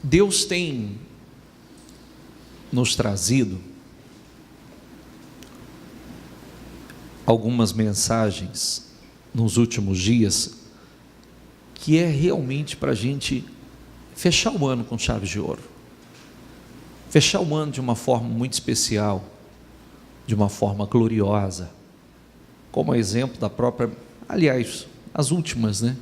Deus tem nos trazido algumas mensagens nos últimos dias que é realmente para a gente fechar o ano com chave de ouro, fechar o ano de uma forma muito especial, de uma forma gloriosa, como exemplo da própria, aliás, as últimas, né?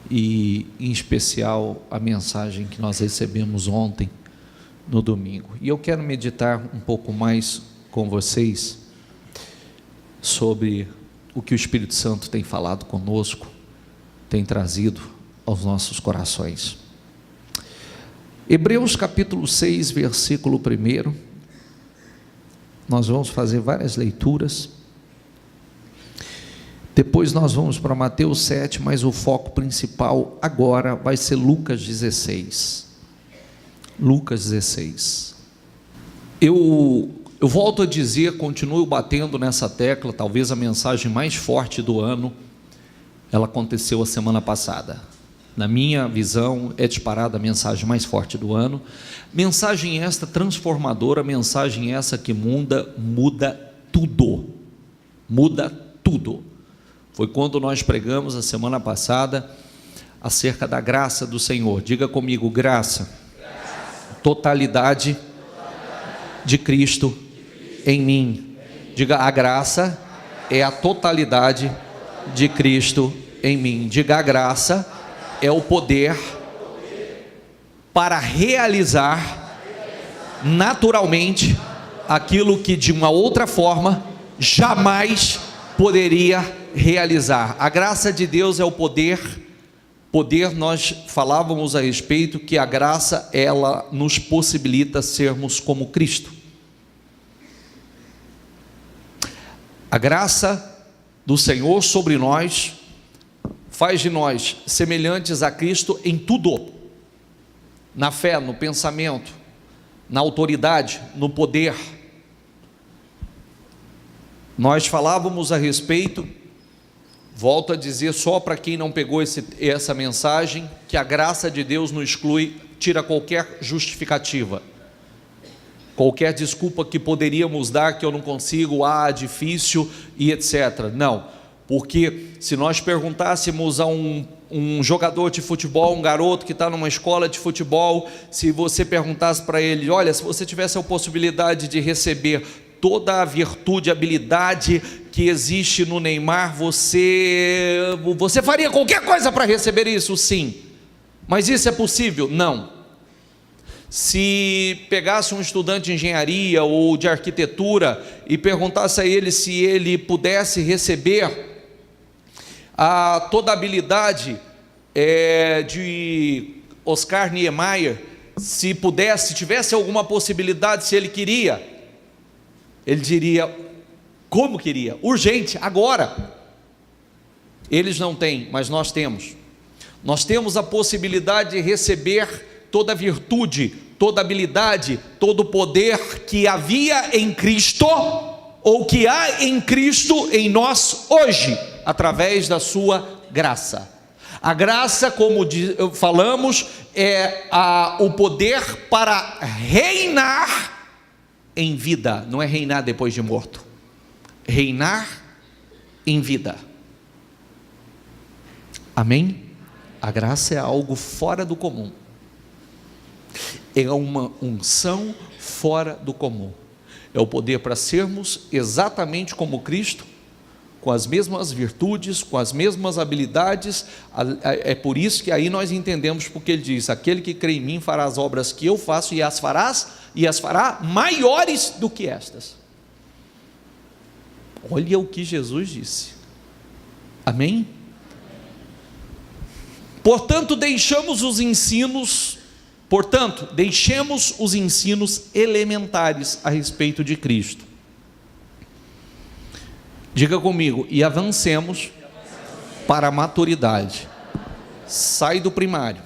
E em especial a mensagem que nós recebemos ontem no domingo. E eu quero meditar um pouco mais com vocês sobre o que o Espírito Santo tem falado conosco, tem trazido aos nossos corações. Hebreus capítulo 6, versículo 1, nós vamos fazer várias leituras, depois nós vamos para Mateus 7, mas o foco principal agora vai ser Lucas 16. Lucas 16. Eu volto a dizer, continuo batendo nessa tecla, talvez a mensagem mais forte do ano, ela aconteceu a semana passada. Na minha visão, é disparada a mensagem mais forte do ano. Mensagem esta transformadora, mensagem essa que muda tudo. Muda tudo. Foi quando nós pregamos a semana passada acerca da graça do Senhor. Diga comigo, graça. Totalidade de Cristo em mim. Diga, a graça é a totalidade de Cristo em mim. Diga, a graça é o poder para realizar naturalmente aquilo que de uma outra forma jamais poderia realizar. A graça de Deus é o poder, nós falávamos a respeito que a graça, ela nos possibilita sermos como Cristo. A graça do Senhor sobre nós faz de nós semelhantes a Cristo em tudo, na fé, no pensamento, na autoridade, no poder. Nós falávamos a respeito, volto a dizer só para quem não pegou essa mensagem, que a graça de Deus nos exclui, tira qualquer justificativa, qualquer desculpa que poderíamos dar, que eu não consigo, difícil e etc. Não, porque se nós perguntássemos a um jogador de futebol, um garoto que está numa escola de futebol, se você perguntasse para ele, olha, se você tivesse a possibilidade de receber toda a virtude, habilidade que existe no Neymar, você faria qualquer coisa para receber isso? Sim. Mas isso é possível? Não. Se pegasse um estudante de engenharia ou de arquitetura e perguntasse a ele se ele pudesse receber toda a habilidade de Oscar Niemeyer, se tivesse alguma possibilidade, se ele queria, ele diria, como queria? Urgente, agora. Eles não têm, mas nós temos. Nós temos a possibilidade de receber toda a virtude, toda a habilidade, todo o poder que havia em Cristo, ou que há em Cristo em nós hoje, através da sua graça. A graça, como falamos, é o poder para reinar em vida, não é reinar depois de morto, reinar em vida. Amém? A graça é algo fora do comum, é uma unção fora do comum, é o poder para sermos exatamente como Cristo, com as mesmas virtudes, com as mesmas habilidades. É por isso que aí nós entendemos, porque ele diz, aquele que crê em mim fará as obras que eu faço, e as fará maiores do que estas. Olha o que Jesus disse. Amém? Portanto, deixemos os ensinos elementares a respeito de Cristo. Diga comigo, e avancemos para a maturidade. Sai do primário.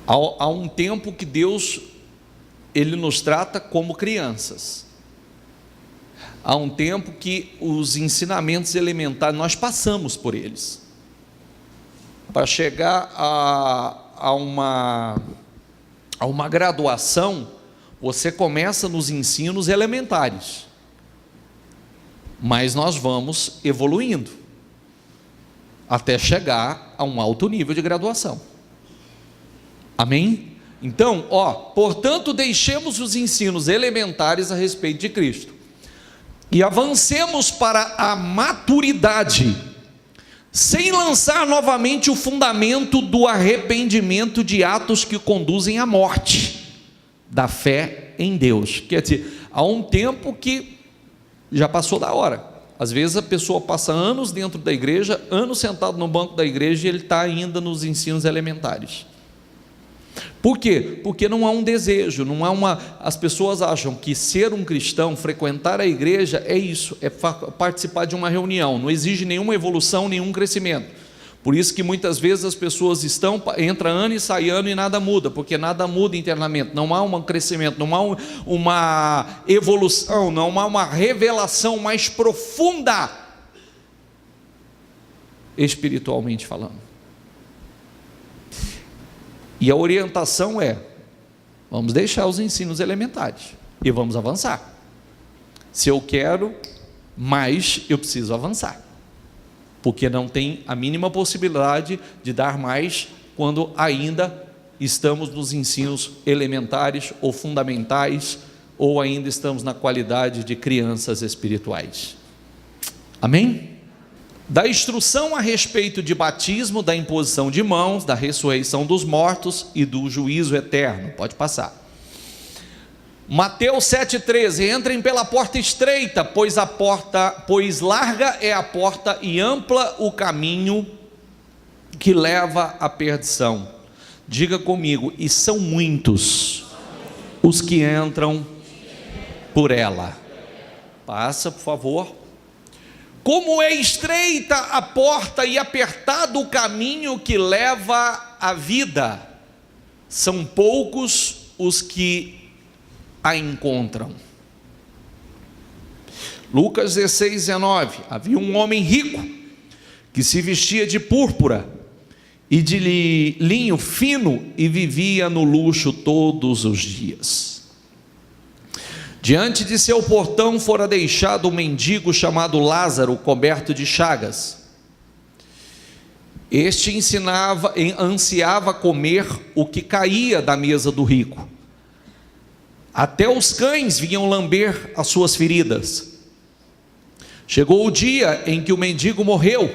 Há um tempo que Deus, Ele nos trata como crianças. há um tempo que os ensinamentos elementares, nós passamos por eles. Para chegar a uma graduação, você começa nos ensinos elementares, mas nós vamos evoluindo, até chegar a um alto nível de graduação. Amém? Então, portanto, deixemos os ensinos elementares a respeito de Cristo e avancemos para a maturidade, sem lançar novamente o fundamento do arrependimento de atos que conduzem à morte, da fé em Deus. Quer dizer, há um tempo que já passou da hora. Às vezes a pessoa passa anos dentro da igreja, anos sentado no banco da igreja, e ele está ainda nos ensinos elementares. Por quê? Porque não há um desejo, as pessoas acham que ser um cristão, frequentar a igreja é isso, é participar de uma reunião, não exige nenhuma evolução, nenhum crescimento. Por isso que muitas vezes as pessoas entra ano e sai ano e nada muda, porque nada muda internamente, não há um crescimento, não há uma evolução, não há uma revelação mais profunda, espiritualmente falando. E a orientação é: vamos deixar os ensinos elementares e vamos avançar. Se eu quero mais, eu preciso avançar, porque não tem a mínima possibilidade de dar mais quando ainda estamos nos ensinos elementares ou fundamentais, ou ainda estamos na qualidade de crianças espirituais. Amém? Da instrução a respeito de batismo, da imposição de mãos, da ressurreição dos mortos e do juízo eterno. Pode passar. Mateus 7,13: entrem pela porta estreita, pois larga é a porta e ampla o caminho que leva à perdição. Diga comigo: e são muitos os que entram por ela. Passa, por favor. Como é estreita a porta e apertado o caminho que leva à vida, são poucos os que a encontram. Lucas 16:19: havia um homem rico que se vestia de púrpura e de linho fino e vivia no luxo todos os dias. Diante de seu portão fora deixado um mendigo chamado Lázaro, coberto de chagas. Este ansiava comer o que caía da mesa do rico. Até os cães vinham lamber as suas feridas. Chegou o dia em que o mendigo morreu.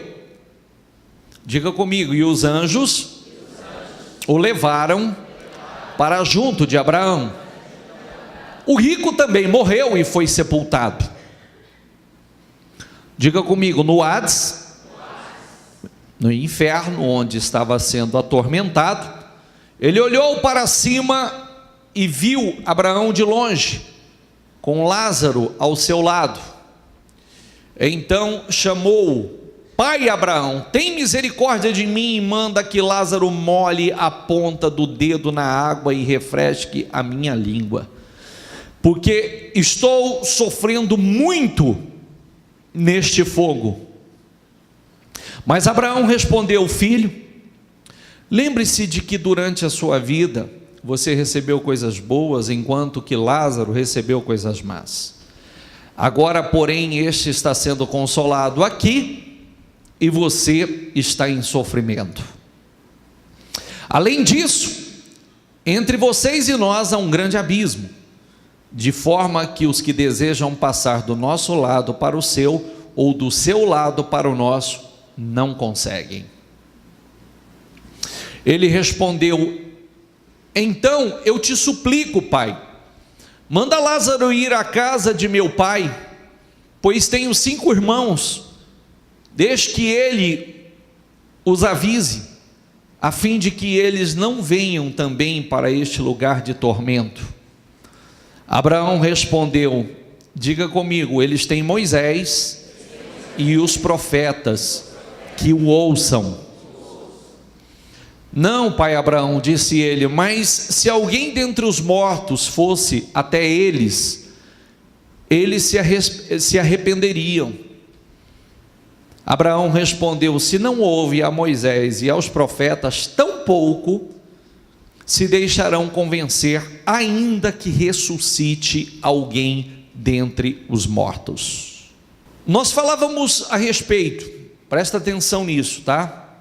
Diga comigo: e os anjos o levaram para junto de Abraão. O rico também morreu e foi sepultado. Diga comigo: no Hades, no inferno, onde estava sendo atormentado, ele olhou para cima e viu Abraão de longe, com Lázaro ao seu lado. Então chamou: pai Abraão, tem misericórdia de mim e manda que Lázaro molhe a ponta do dedo na água e refresque a minha língua, porque estou sofrendo muito neste fogo. Mas Abraão respondeu: filho, lembre-se de que durante a sua vida você recebeu coisas boas, enquanto que Lázaro recebeu coisas más. Agora, porém, este está sendo consolado aqui e você está em sofrimento. Além disso, entre vocês e nós há um grande abismo, de forma que os que desejam passar do nosso lado para o seu, ou do seu lado para o nosso, não conseguem. Ele respondeu: então eu te suplico, pai, manda Lázaro ir à casa de meu pai, pois tenho 5 irmãos, deixe que ele os avise, a fim de que eles não venham também para este lugar de tormento. Abraão respondeu: diga comigo, eles têm Moisés e os profetas, que o ouçam. Não, pai Abraão, disse ele, mas se alguém dentre os mortos fosse até eles, eles se arrependeriam. Abraão respondeu: se não houve a Moisés e aos profetas, tampouco se deixarão convencer, ainda que ressuscite alguém dentre os mortos. Nós falávamos a respeito, presta atenção nisso, tá?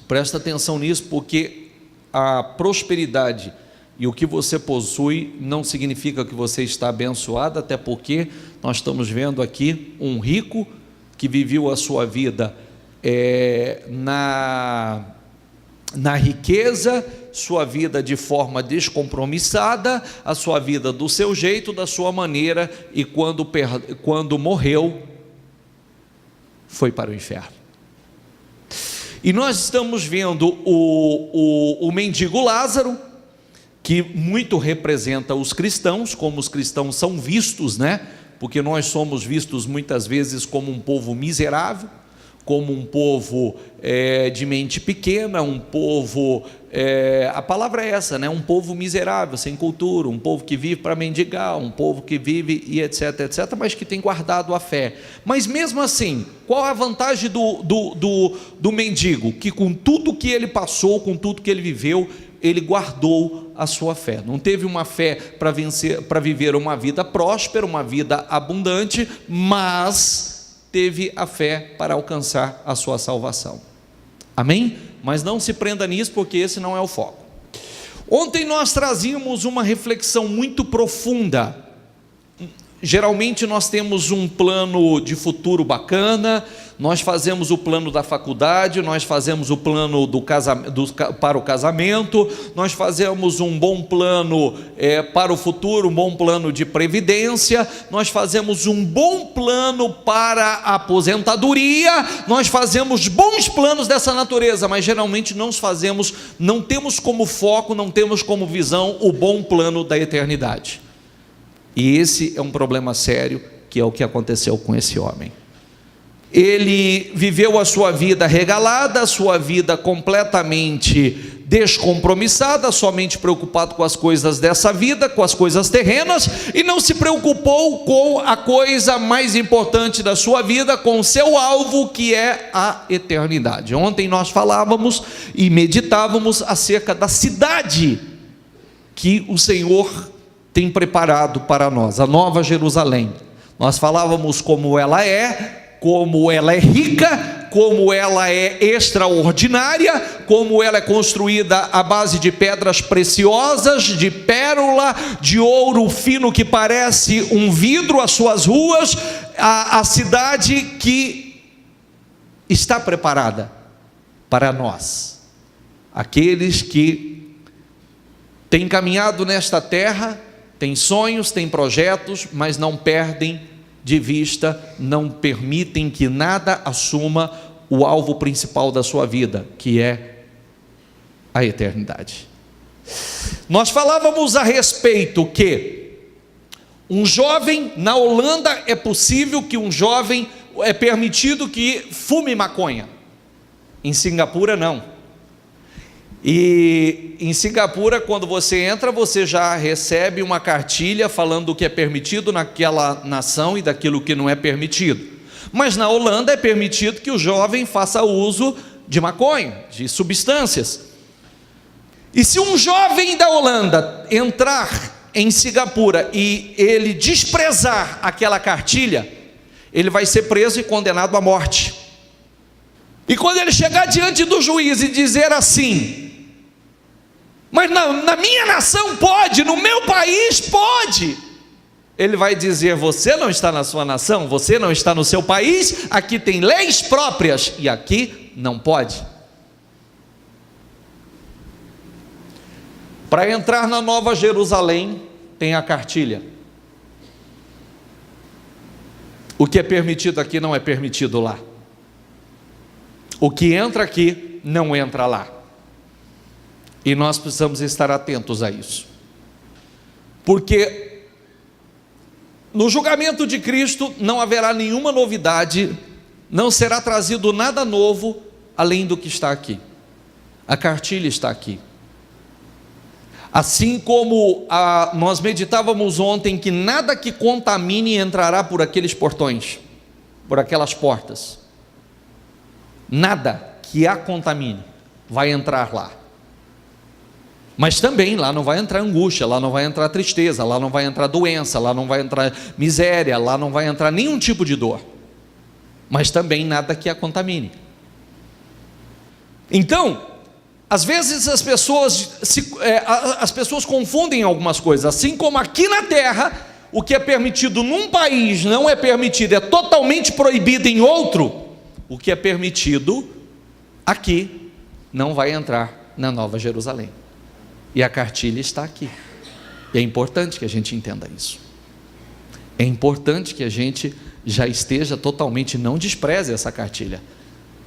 Presta atenção nisso, porque a prosperidade e o que você possui não significa que você está abençoado, até porque nós estamos vendo aqui um rico que viveu a sua vida na riqueza, sua vida de forma descompromissada, a sua vida do seu jeito, da sua maneira, e quando morreu, foi para o inferno. E nós estamos vendo o mendigo Lázaro, que muito representa os cristãos, como os cristãos são vistos, né? Porque nós somos vistos muitas vezes como um povo miserável, como um povo de mente pequena, um povo, a palavra é essa, né? Um povo miserável, sem cultura, um povo que vive para mendigar, um povo que vive e etc, etc, mas que tem guardado a fé. Mas mesmo assim, qual a vantagem do mendigo? Que com tudo que ele passou, com tudo que ele viveu, ele guardou a sua fé. Não teve uma fé para viver uma vida próspera, uma vida abundante, mas teve a fé para alcançar a sua salvação. Amém? Mas não se prenda nisso, porque esse não é o foco. Ontem nós trazíamos uma reflexão muito profunda. Geralmente nós temos um plano de futuro bacana, nós fazemos o plano da faculdade, nós fazemos o plano para o casamento, nós fazemos um bom plano para o futuro, um bom plano de previdência, nós fazemos um bom plano para a aposentadoria, nós fazemos bons planos dessa natureza, mas geralmente não temos como foco, não temos como visão o bom plano da eternidade. E esse é um problema sério, que é o que aconteceu com esse homem. Ele viveu a sua vida regalada, a sua vida completamente descompromissada, somente preocupado com as coisas dessa vida, com as coisas terrenas, e não se preocupou com a coisa mais importante da sua vida, com o seu alvo, que é a eternidade. Ontem nós falávamos e meditávamos acerca da cidade que o Senhor tem preparado para nós, a Nova Jerusalém. Nós falávamos como ela é rica, como ela é extraordinária, como ela é construída à base de pedras preciosas, de pérola, de ouro fino que parece um vidro, as suas ruas, a cidade que está preparada para nós, aqueles que têm caminhado nesta terra, têm sonhos, têm projetos, mas não perdem de vista, não permitem que nada assuma o alvo principal da sua vida, que é a eternidade. Nós falávamos a respeito que um jovem, na Holanda é possível que um jovem, é permitido que fume maconha, em Singapura não. E em Singapura, quando você entra, você já recebe uma cartilha falando do que é permitido naquela nação e daquilo que não é permitido. Mas na Holanda é permitido que o jovem faça uso de maconha, de substâncias. E se um jovem da Holanda entrar em Singapura e ele desprezar aquela cartilha, ele vai ser preso e condenado à morte. E quando ele chegar diante do juiz e dizer assim: mas na minha nação pode, no meu país pode, ele vai dizer: você não está na sua nação, você não está no seu país, aqui tem leis próprias e aqui não pode. Para entrar na Nova Jerusalém tem a cartilha. O que é permitido aqui não é permitido lá. O que entra aqui não entra lá. E nós precisamos estar atentos a isso, porque no julgamento de Cristo não haverá nenhuma novidade, não será trazido nada novo além do que está aqui. A cartilha está aqui. Assim como nós meditávamos ontem que nada que contamine entrará por aqueles portões, por aquelas portas. Nada que a contamine vai entrar lá. Mas também lá não vai entrar angústia, lá não vai entrar tristeza, lá não vai entrar doença, lá não vai entrar miséria, lá não vai entrar nenhum tipo de dor. Mas também nada que a contamine. Então, às vezes as pessoas confundem algumas coisas, assim como aqui na terra, o que é permitido num país não é permitido, é totalmente proibido em outro, o que é permitido aqui não vai entrar na Nova Jerusalém. E a cartilha está aqui. E é importante que a gente entenda isso. É importante que a gente já esteja totalmente, não despreze essa cartilha.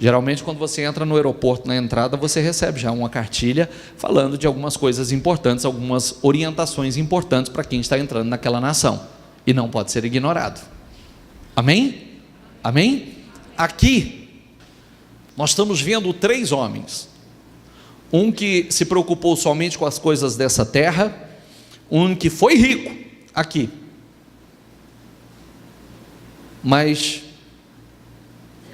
Geralmente quando você entra no aeroporto, na entrada, você recebe já uma cartilha falando de algumas coisas importantes, algumas orientações importantes para quem está entrando naquela nação, e não pode ser ignorado. Amém? Amém? Aqui nós estamos vendo 3 homens, um que se preocupou somente com as coisas dessa terra, um que foi rico aqui, mas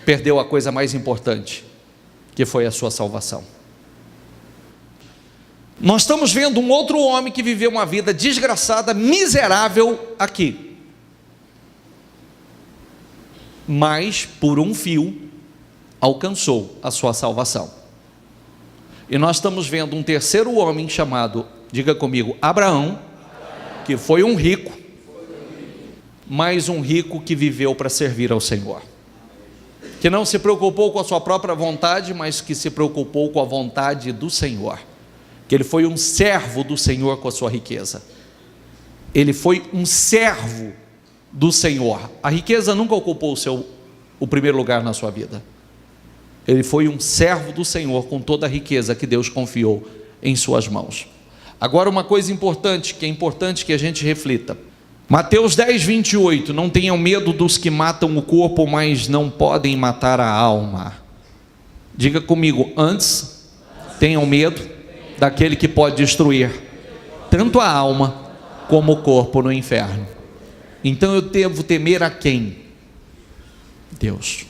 perdeu a coisa mais importante, que foi a sua salvação. Nós estamos vendo um outro homem que viveu uma vida desgraçada, miserável aqui, mas por um fio alcançou a sua salvação. E nós estamos vendo um terceiro homem chamado, diga comigo, Abraão, que foi um rico, mas um rico que viveu para servir ao Senhor, que não se preocupou com a sua própria vontade, mas que se preocupou com a vontade do Senhor, que ele foi um servo do Senhor com a sua riqueza. Ele foi um servo do Senhor. A riqueza nunca ocupou o primeiro lugar na sua vida. Ele foi um servo do Senhor com toda a riqueza que Deus confiou em suas mãos. Agora, uma coisa importante, que é importante que a gente reflita. Mateus 10, 28, não tenham medo dos que matam o corpo, mas não podem matar a alma. Diga comigo, antes, tenham medo daquele que pode destruir tanto a alma como o corpo no inferno. Então eu devo temer a quem? Deus.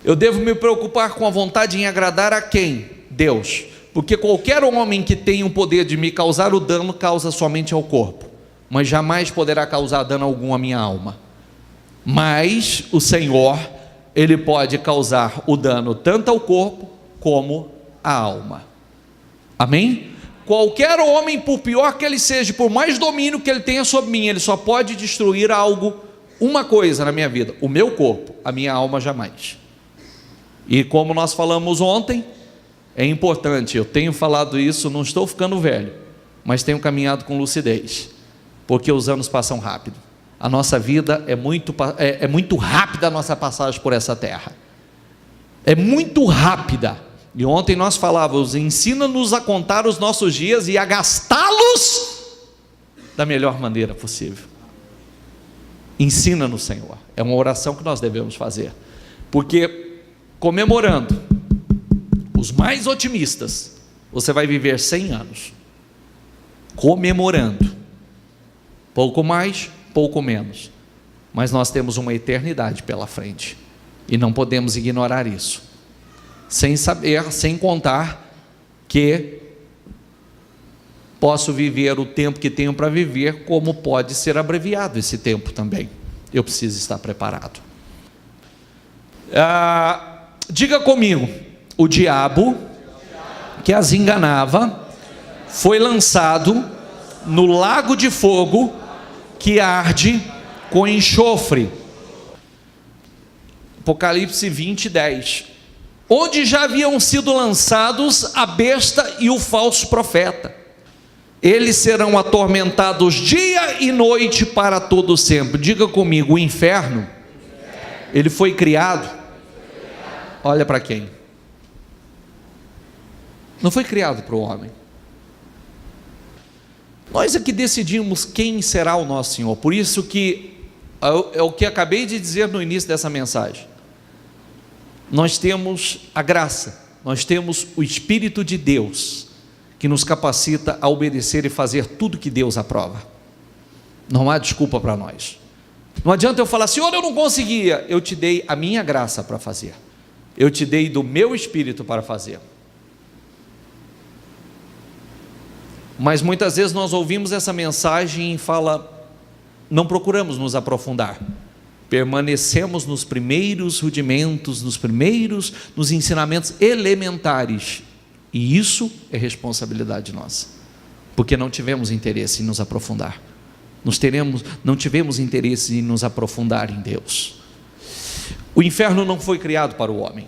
Eu devo me preocupar com a vontade em agradar a quem? Deus. Porque qualquer homem que tenha o poder de me causar o dano, causa somente ao corpo, mas jamais poderá causar dano algum à minha alma. Mas o Senhor, Ele pode causar o dano tanto ao corpo como à alma. Amém? Qualquer homem, por pior que ele seja, por mais domínio que ele tenha sobre mim, ele só pode destruir algo, uma coisa na minha vida, o meu corpo, a minha alma jamais. E como nós falamos ontem, é importante, eu tenho falado isso, não estou ficando velho, mas tenho caminhado com lucidez, porque os anos passam rápido. A nossa vida é muito rápida, a nossa passagem por essa terra é muito rápida. E ontem nós falávamos, ensina-nos a contar os nossos dias e a gastá-los da melhor maneira possível. Ensina-nos, Senhor. É uma oração que nós devemos fazer, porque comemorando os mais otimistas, você vai viver 100 anos comemorando, pouco mais, pouco menos, mas nós temos uma eternidade pela frente, e não podemos ignorar isso, sem saber, sem contar que posso viver o tempo que tenho para viver, como pode ser abreviado esse tempo também. Eu preciso estar preparado. Diga comigo, o diabo que as enganava foi lançado no lago de fogo que arde com enxofre. Apocalipse 20, 10. Onde já haviam sido lançados a besta e o falso profeta. Eles serão atormentados dia e noite para todo sempre. Diga comigo, o inferno, ele foi criado, olha para quem? Não foi criado para o homem. Nós é que decidimos quem será o nosso Senhor. Por isso que é o que acabei de dizer no início dessa mensagem. Nós temos a graça, nós temos o Espírito de Deus, que nos capacita a obedecer e fazer tudo que Deus aprova. Não há desculpa para nós. Não adianta eu falar, Senhor, eu não conseguia. Eu te dei a minha graça para fazer. Eu te dei do meu Espírito para fazer. Mas muitas vezes nós ouvimos essa mensagem e não procuramos nos aprofundar. Permanecemos nos primeiros rudimentos, nos ensinamentos elementares. E isso é responsabilidade nossa, porque não tivemos interesse em nos aprofundar. Não tivemos interesse em nos aprofundar em Deus. O inferno não foi criado para o homem.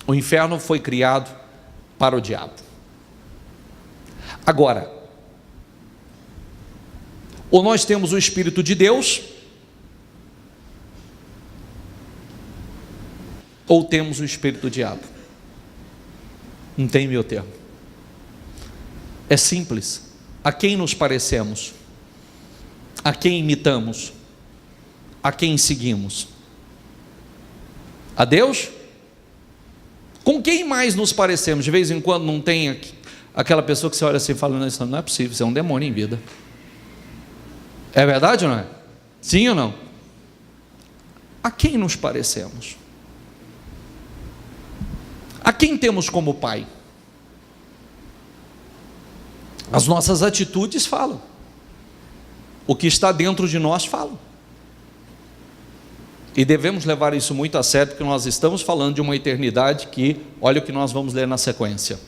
O inferno foi criado para o diabo. Agora, ou nós temos o Espírito de Deus, ou temos o Espírito do diabo. Não tem meio termo. É simples. A quem nos parecemos? A quem imitamos? A quem seguimos? A Deus? Com quem mais nos parecemos? De vez em quando não tem aquela pessoa que você olha assim e fala, não é possível, você é um demônio em vida. É verdade ou não é? Sim ou não? A quem nos parecemos? A quem temos como pai? As nossas atitudes falam. O que está dentro de nós fala. E devemos levar isso muito a sério, porque nós estamos falando de uma eternidade que, olha o que nós vamos ler na sequência.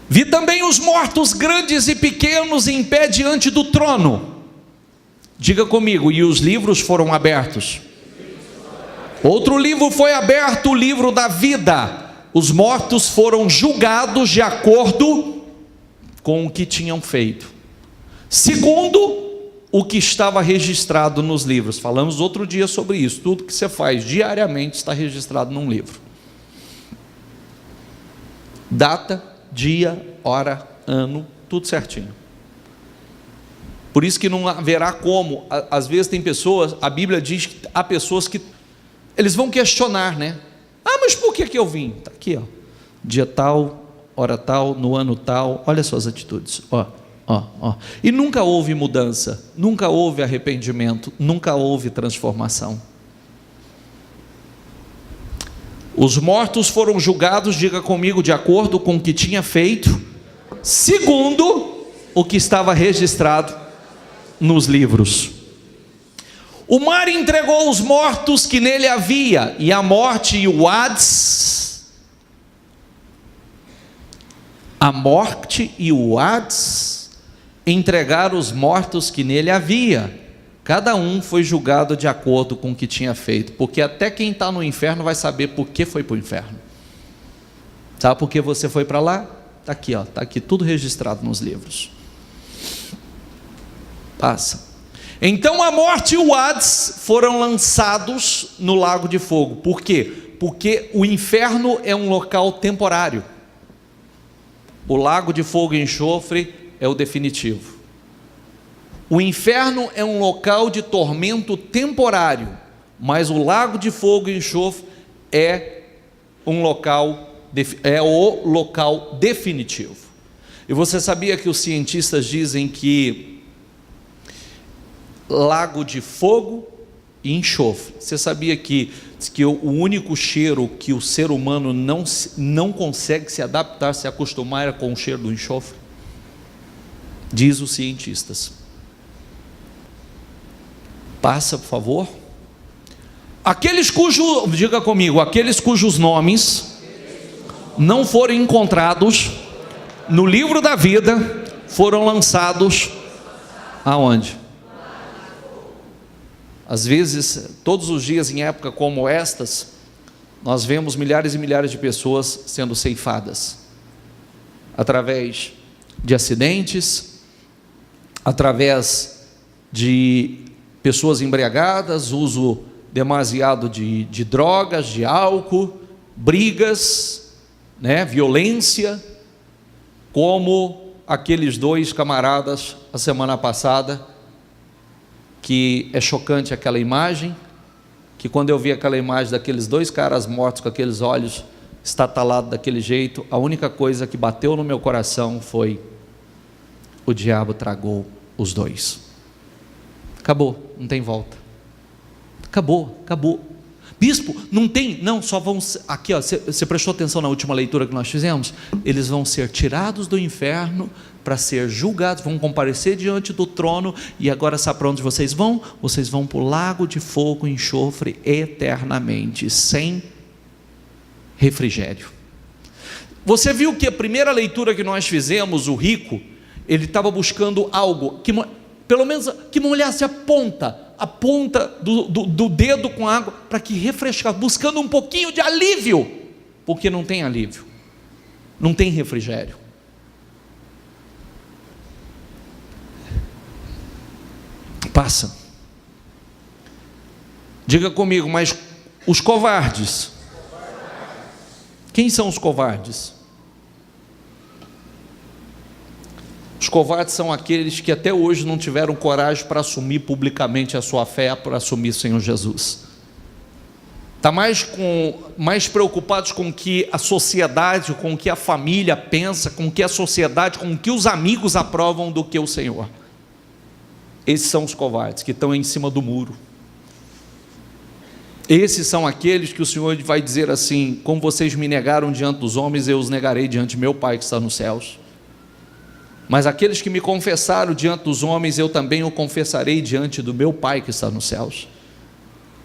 Vi também os mortos grandes e pequenos em pé diante do trono. Diga comigo, e os livros foram abertos. Outro livro foi aberto, o livro da vida. Os mortos foram julgados de acordo com o que tinham feito, segundo o que estava registrado nos livros. Falamos outro dia sobre isso. Tudo que você faz diariamente está registrado num livro. Data, dia, hora, ano, tudo certinho. Por isso que não haverá como, às vezes tem pessoas, a Bíblia diz que há pessoas que eles vão questionar, né? Mas por que eu vim? Está aqui, ó. Dia tal, hora tal, no ano tal, olha suas atitudes, ó. E nunca houve mudança, nunca houve arrependimento, nunca houve transformação. Os mortos foram julgados, diga comigo, de acordo com o que tinha feito, segundo o que estava registrado nos livros. O mar entregou os mortos que nele havia, e a morte e o Hades, entregaram os mortos que nele havia. Cada um foi julgado de acordo com o que tinha feito, porque até quem está no inferno vai saber por que foi para o inferno. Sabe por que você foi para lá? Está aqui, ó, está aqui tudo registrado nos livros. Passa. Então a morte e o Hades foram lançados no lago de fogo. Por quê? Porque o inferno é um local temporário. O lago de fogo e enxofre é o definitivo. O inferno é um local de tormento temporário, mas o lago de fogo e enxofre é o local definitivo. E você sabia que os cientistas dizem que lago de fogo e enxofre, você sabia que o único cheiro que o ser humano não consegue se adaptar, se acostumar é com o cheiro do enxofre? Diz os cientistas. Passa, por favor. Diga comigo, aqueles cujos nomes não foram encontrados no livro da vida, foram lançados aonde? Às vezes, todos os dias em época como estas, nós vemos milhares e milhares de pessoas sendo ceifadas, através de acidentes, através de pessoas embriagadas, uso demasiado de drogas, de álcool, brigas, violência, como aqueles dois camaradas a semana passada, que é chocante aquela imagem, que quando eu vi aquela imagem daqueles dois caras mortos com aqueles olhos estatalado daquele jeito, a única coisa que bateu no meu coração foi: o diabo tragou os dois. Acabou, não tem volta. Acabou, acabou. Bispo, não tem, não, só vão, aqui ó, você prestou atenção na última leitura que nós fizemos? Eles vão ser tirados do inferno para ser julgados, vão comparecer diante do trono, e agora sabe para onde vocês vão? Vocês vão para o lago de fogo e enxofre eternamente, sem refrigério. Você viu que a primeira leitura que nós fizemos, o rico, ele estava buscando algo, que pelo menos que molhasse a ponta do dedo com água, para que refrescasse, buscando um pouquinho de alívio, porque não tem alívio, não tem refrigério. Passa. Diga comigo, mas os covardes, quem são os covardes? Os covardes são aqueles que até hoje não tiveram coragem para assumir publicamente a sua fé, para assumir o Senhor Jesus. Está mais preocupados com o que a sociedade, com o que a família pensa, com o que a sociedade, com o que os amigos aprovam, do que o Senhor. Esses são os covardes que estão em cima do muro. Esses são aqueles que o Senhor vai dizer assim: como vocês me negaram diante dos homens, eu os negarei diante de meu Pai que está nos céus. Mas aqueles que me confessaram diante dos homens, eu também o confessarei diante do meu Pai que está nos céus.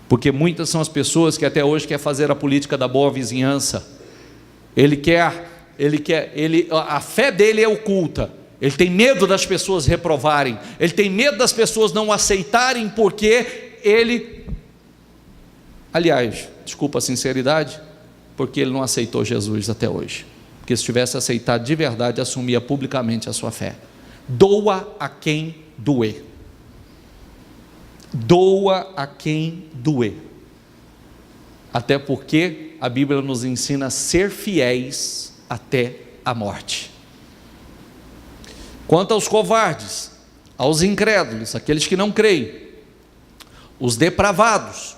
Porque muitas são as pessoas que até hoje querem fazer a política da boa vizinhança. A fé dele é oculta. Ele tem medo das pessoas reprovarem, ele tem medo das pessoas não aceitarem, porque ele, aliás, desculpa a sinceridade, porque ele não aceitou Jesus até hoje. Porque se tivesse aceitado de verdade, assumia publicamente a sua fé. Doa a quem doer. Doa a quem doer. Até porque a Bíblia nos ensina a ser fiéis até a morte. Quanto aos covardes, aos incrédulos, aqueles que não creem, os depravados,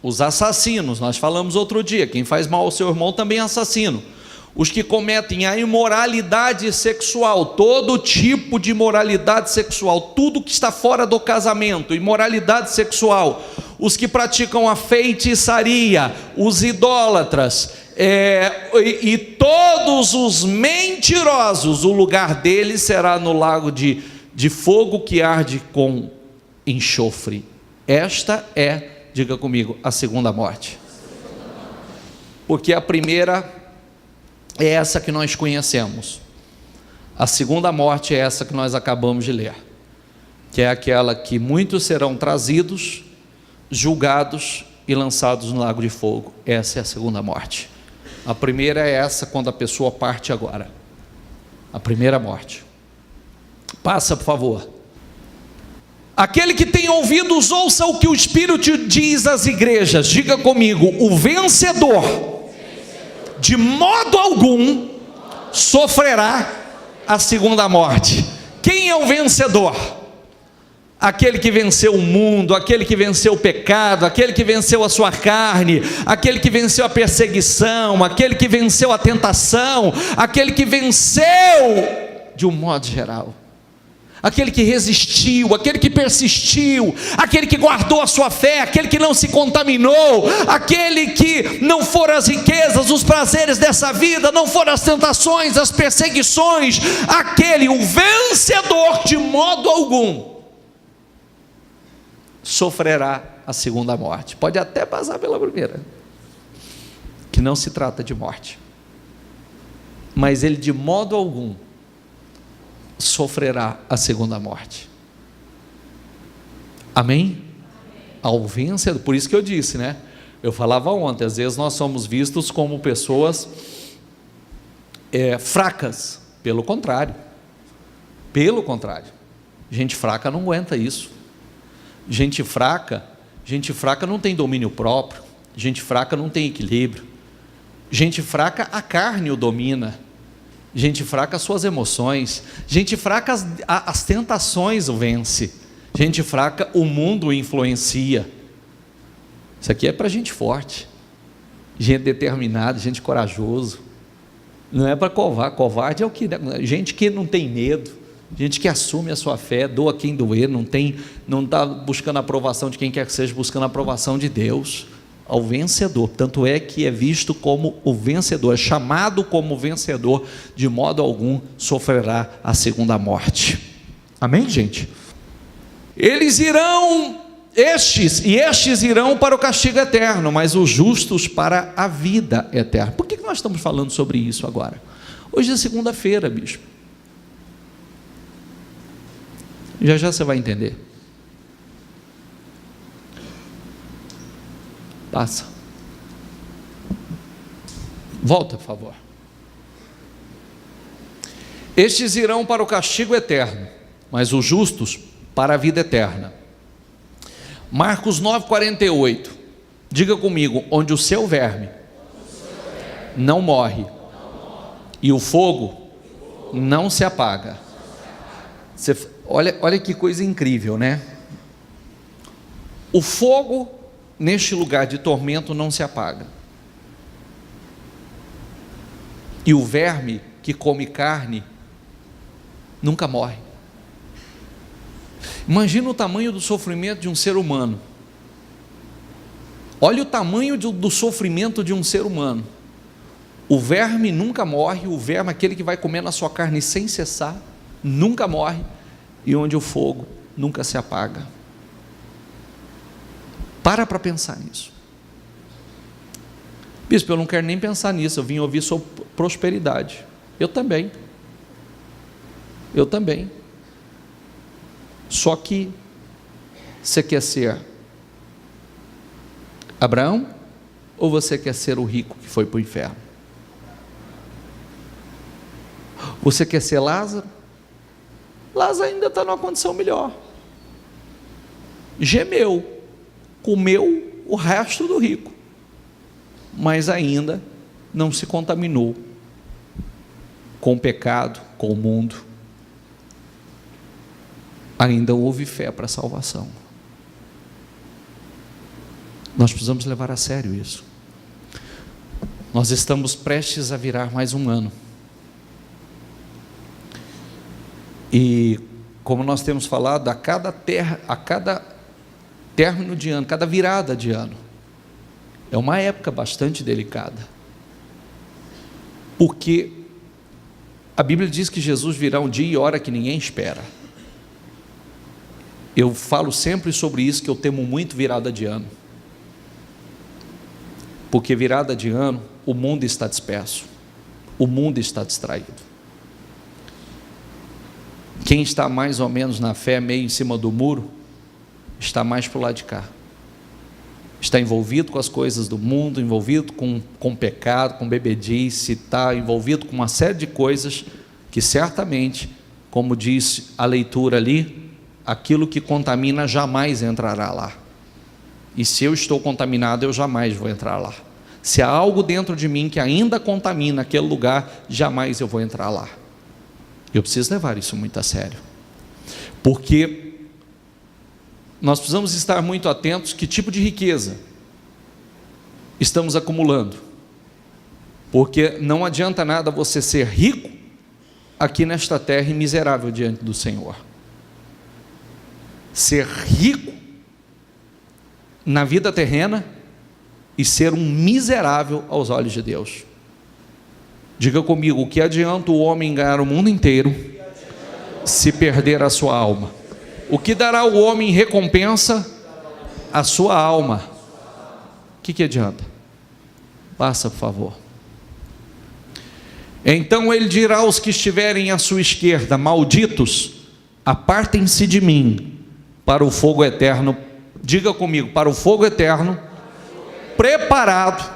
os assassinos, nós falamos outro dia, quem faz mal ao seu irmão também é assassino. Os que cometem a imoralidade sexual, todo tipo de imoralidade sexual, tudo que está fora do casamento, imoralidade sexual, os que praticam a feitiçaria, os idólatras, e todos os mentirosos, o lugar deles será no lago de fogo que arde com enxofre. Esta é, diga comigo, a segunda morte. Porque a primeira é essa que nós conhecemos. A segunda morte é essa que nós acabamos de ler, que é aquela que muitos serão trazidos, julgados e lançados no lago de fogo. Essa é a segunda morte. A primeira é essa, quando a pessoa parte agora. A primeira morte. Passa, por favor. Aquele que tem ouvidos, ouça o que o Espírito diz às igrejas. Diga comigo: o vencedor de modo algum sofrerá a segunda morte. Quem é o vencedor? Aquele que venceu o mundo, aquele que venceu o pecado, aquele que venceu a sua carne, aquele que venceu a perseguição, aquele que venceu a tentação, aquele que venceu de um modo geral, aquele que resistiu, aquele que persistiu, aquele que guardou a sua fé, aquele que não se contaminou, aquele que não foram as riquezas, os prazeres dessa vida, não foram as tentações, as perseguições, aquele, o vencedor, de modo algum sofrerá a segunda morte. Pode até passar pela primeira, que não se trata de morte, mas ele de modo algum sofrerá a segunda morte. Amém? Ao vencedor. Por isso que eu disse, né? Eu falava ontem, às vezes nós somos vistos como pessoas fracas. Pelo contrário, gente fraca não aguenta isso. Gente fraca não tem domínio próprio, gente fraca não tem equilíbrio, gente fraca a carne o domina, gente fraca as suas emoções, gente fraca as tentações o vence, gente fraca o mundo o influencia. Isso aqui é para gente forte, gente determinada, gente corajoso. Não é para covarde, covarde é o que, gente que não tem medo, gente que assume a sua fé, doa quem doer, não está buscando a aprovação de quem quer que seja, buscando a aprovação de Deus, ao vencedor. Tanto é que é visto como o vencedor, é chamado como vencedor, de modo algum sofrerá a segunda morte. Amém, gente? Estes irão para o castigo eterno, mas os justos para a vida eterna. Por que nós estamos falando sobre isso agora? Hoje é segunda-feira, bispo. Já já você vai entender. Passa. Volta, por favor. Estes irão para o castigo eterno, mas os justos para a vida eterna. Marcos 9,48. Diga comigo: onde o seu verme não morre e o fogo não se apaga. Olha que coisa incrível, né? O fogo neste lugar de tormento não se apaga, e o verme que come carne nunca morre. Imagina o tamanho do sofrimento de um ser humano. Olha o tamanho do sofrimento de um ser humano. O verme nunca morre, o verme, aquele que vai comer na sua carne sem cessar, nunca morre, e onde o fogo nunca se apaga. Para pensar nisso. Bispo, eu não quero nem pensar nisso, eu vim ouvir sobre prosperidade. Eu também. Só que você quer ser Abraão ou você quer ser o rico que foi para o inferno? Você quer ser Lázaro? Lázaro ainda está numa condição melhor. Gemeu, comeu o resto do rico, mas ainda não se contaminou com o pecado, com o mundo. Ainda houve fé para a salvação. Nós precisamos levar a sério isso. Nós estamos prestes a virar mais um ano. E como nós temos falado, a cada término de ano, cada virada de ano, é uma época bastante delicada. Porque a Bíblia diz que Jesus virá um dia e hora que ninguém espera. Eu falo sempre sobre isso, que eu temo muito virada de ano. Porque virada de ano, o mundo está disperso, o mundo está distraído. Quem está mais ou menos na fé, meio em cima do muro, está mais para o lado de cá. Está envolvido com as coisas do mundo, envolvido com pecado, com bebedice, está envolvido com uma série de coisas que certamente, como diz a leitura ali, aquilo que contamina jamais entrará lá. E se eu estou contaminado, eu jamais vou entrar lá. Se há algo dentro de mim que ainda contamina aquele lugar, jamais eu vou entrar lá. Eu preciso levar isso muito a sério, porque nós precisamos estar muito atentos que tipo de riqueza estamos acumulando, porque não adianta nada você ser rico aqui nesta terra e miserável diante do Senhor. Ser rico na vida terrena e ser um miserável aos olhos de Deus. Diga comigo: o que adianta o homem ganhar o mundo inteiro se perder a sua alma? O que dará o homem em recompensa? A sua alma. O que adianta? Passa, por favor. Então ele dirá aos que estiverem à sua esquerda: malditos, apartem-se de mim para o fogo eterno. Diga comigo: para o fogo eterno, preparado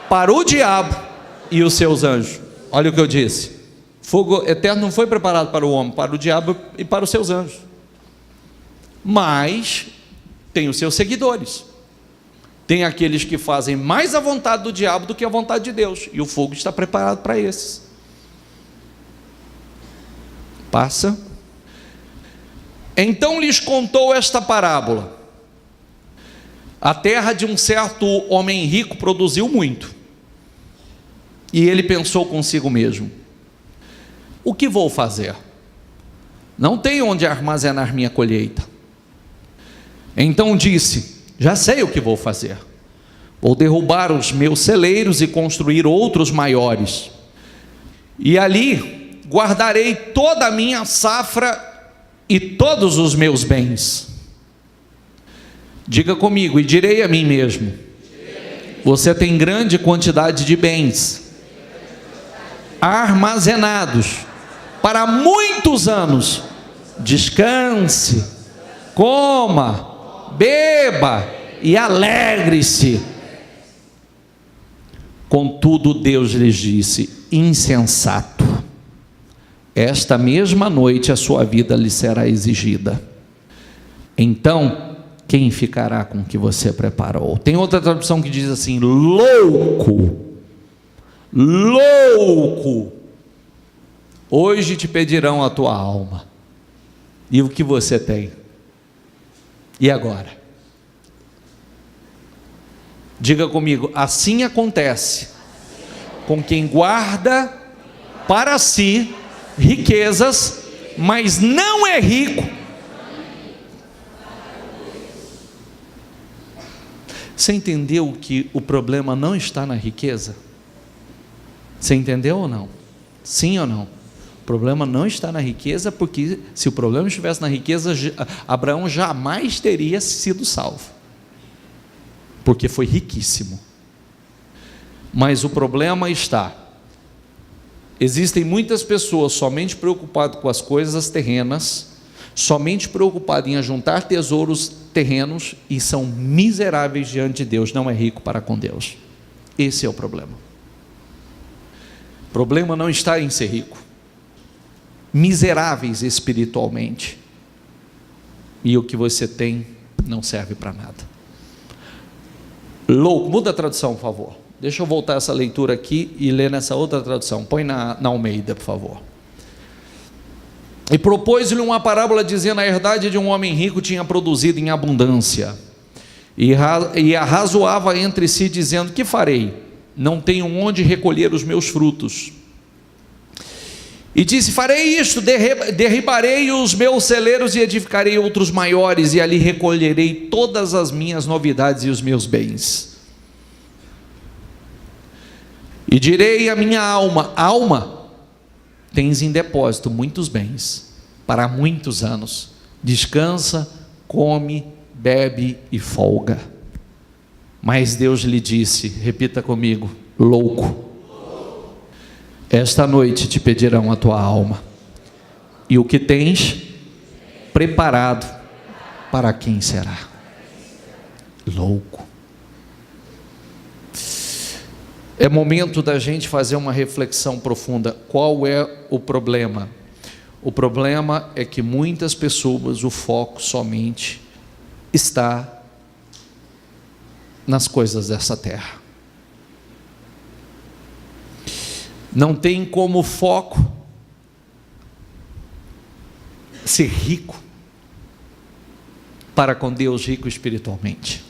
para o diabo e os seus anjos. Olha o que eu disse: fogo eterno não foi preparado para o homem, para o diabo e para os seus anjos. Mas tem os seus seguidores. Tem aqueles que fazem mais a vontade do diabo do que a vontade de Deus, e o fogo está preparado para esses. Passa. Então lhes contou esta parábola: a terra de um certo homem rico produziu muito. E ele pensou consigo mesmo: o que vou fazer? Não tenho onde armazenar minha colheita. Então disse: já sei o que vou fazer. Vou derrubar os meus celeiros e construir outros maiores, e ali guardarei toda a minha safra e todos os meus bens. Diga comigo: e direi a mim mesmo: você tem grande quantidade de bens armazenados para muitos anos. Descanse, coma, beba e alegre-se. Contudo, Deus lhes disse: insensato, esta mesma noite a sua vida lhe será exigida. Então, quem ficará com o que você preparou? Tem outra tradução que diz assim: louco, louco, hoje te pedirão a tua alma. E o que você tem? E agora? Diga comigo: assim acontece com quem guarda para si riquezas, mas não é rico. Você entendeu que o problema não está na riqueza? Você entendeu ou não? Sim ou não? O problema não está na riqueza, porque se o problema estivesse na riqueza, Abraão jamais teria sido salvo, porque foi riquíssimo. Mas o problema está: existem muitas pessoas somente preocupadas com as coisas terrenas, somente preocupadas em ajuntar tesouros terrenos, e são miseráveis diante de Deus, não é rico para com Deus. Esse é o problema. O problema não está em ser rico. Miseráveis espiritualmente, e o que você tem não serve para nada. Louco, muda a tradução, por favor. Deixa eu voltar essa leitura aqui e ler nessa outra tradução. Põe na Almeida, por favor. E propôs-lhe uma parábola, dizendo: a herdade de um homem rico tinha produzido em abundância, e arrazoava entre si, dizendo: que farei? Não tenho onde recolher os meus frutos. E disse: farei isto, derribarei os meus celeiros e edificarei outros maiores, e ali recolherei todas as minhas novidades e os meus bens. E direi à minha alma: alma, tens em depósito muitos bens para muitos anos, descansa, come, bebe e folga. Mas Deus lhe disse, repita comigo: louco, esta noite te pedirão a tua alma, e o que tens preparado, para quem será? Louco. É momento da gente fazer uma reflexão profunda. Qual é o problema? O problema é que muitas pessoas, o foco somente está nas coisas dessa terra. Não tem como foco ser rico para com Deus, rico espiritualmente.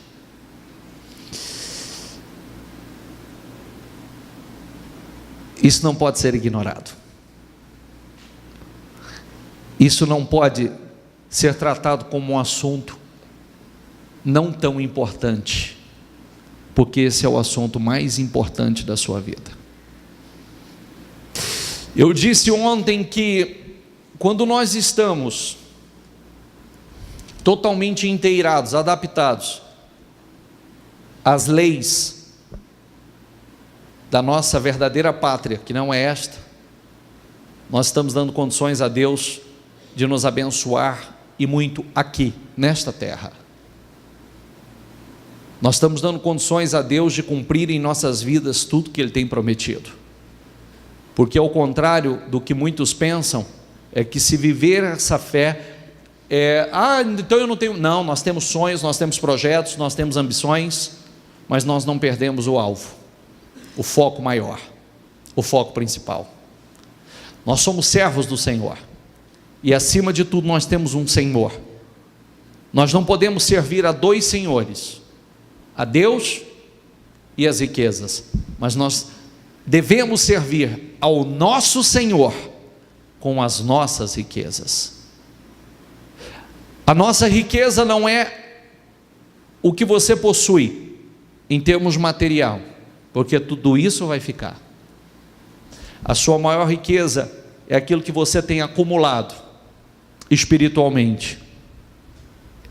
Isso não pode ser ignorado. Isso não pode ser tratado como um assunto não tão importante, porque esse é o assunto mais importante da sua vida. Eu disse ontem que quando nós estamos totalmente inteirados, adaptados às leis da nossa verdadeira pátria, que não é esta, nós estamos dando condições a Deus de nos abençoar, e muito aqui, nesta terra. Nós estamos dando condições a Deus de cumprir em nossas vidas tudo que Ele tem prometido. Porque ao contrário do que muitos pensam, é que se viver essa fé, então eu não tenho. Não, nós temos sonhos, nós temos projetos, nós temos ambições, mas nós não perdemos o alvo, o foco maior, o foco principal. Nós somos servos do Senhor, e acima de tudo nós temos um Senhor. Nós não podemos servir a dois senhores, a Deus e as riquezas, mas nós devemos servir ao nosso Senhor com as nossas riquezas. A nossa riqueza não é o que você possui em termos material, porque tudo isso vai ficar. A sua maior riqueza é aquilo que você tem acumulado espiritualmente.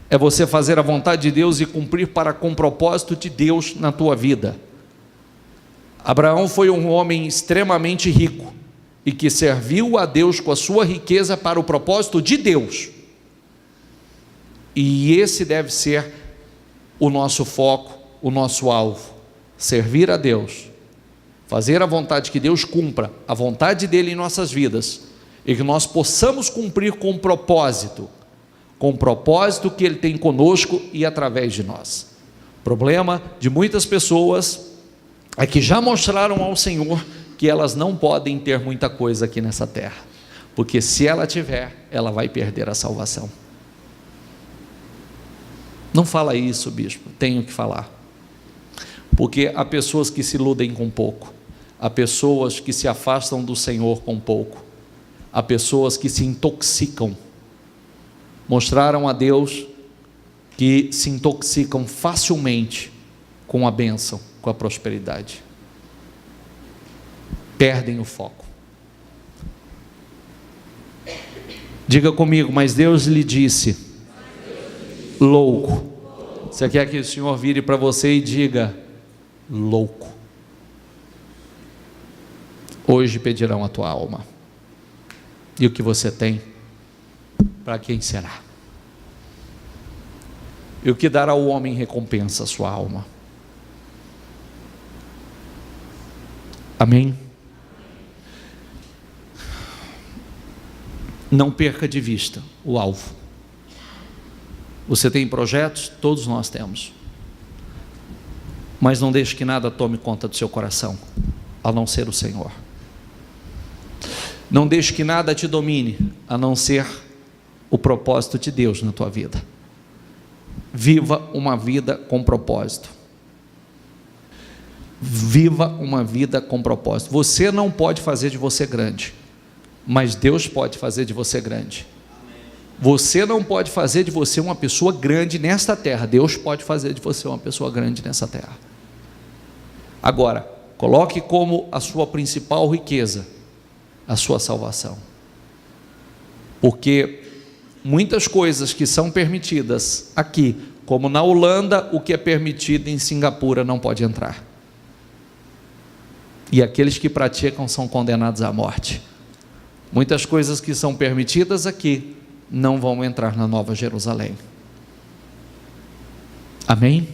É você fazer a vontade de Deus e cumprir para com o propósito de Deus na tua vida. Abraão foi um homem extremamente rico e que serviu a Deus com a sua riqueza para o propósito de Deus. E esse deve ser o nosso foco, o nosso alvo: servir a Deus, fazer a vontade, que Deus cumpra a vontade dele em nossas vidas, e que nós possamos cumprir com o propósito que ele tem conosco e através de nós. O problema de muitas pessoas é que já mostraram ao Senhor que elas não podem ter muita coisa aqui nessa terra, porque se ela tiver, ela vai perder a salvação. Não fala isso, bispo, tenho que falar, porque há pessoas que se iludem com pouco, há pessoas que se afastam do Senhor com pouco, há pessoas que se intoxicam, mostraram a Deus que se intoxicam facilmente com a bênção, com a prosperidade, perdem o foco. Diga comigo: mas Deus lhe disse, louco. Você quer que o Senhor vire para você e diga: louco. Hoje pedirão a tua alma, e o que você tem, para quem será? E o que dará ao homem recompensa a sua alma? Amém? Não perca de vista o alvo. Você tem projetos? Todos nós temos, mas não deixe que nada tome conta do seu coração, a não ser o Senhor. Não deixe que nada te domine, a não ser o propósito de Deus na tua vida. Viva uma vida com propósito. Viva uma vida com propósito. Você não pode fazer de você grande, mas Deus pode fazer de você grande. Você não pode fazer de você uma pessoa grande nesta terra, Deus pode fazer de você uma pessoa grande nessa terra. Agora, coloque como a sua principal riqueza a sua salvação, porque muitas coisas que são permitidas aqui, como na Holanda, o que é permitido em Singapura não pode entrar, e aqueles que praticam são condenados à morte. Muitas coisas que são permitidas aqui não vão entrar na Nova Jerusalém. Amém?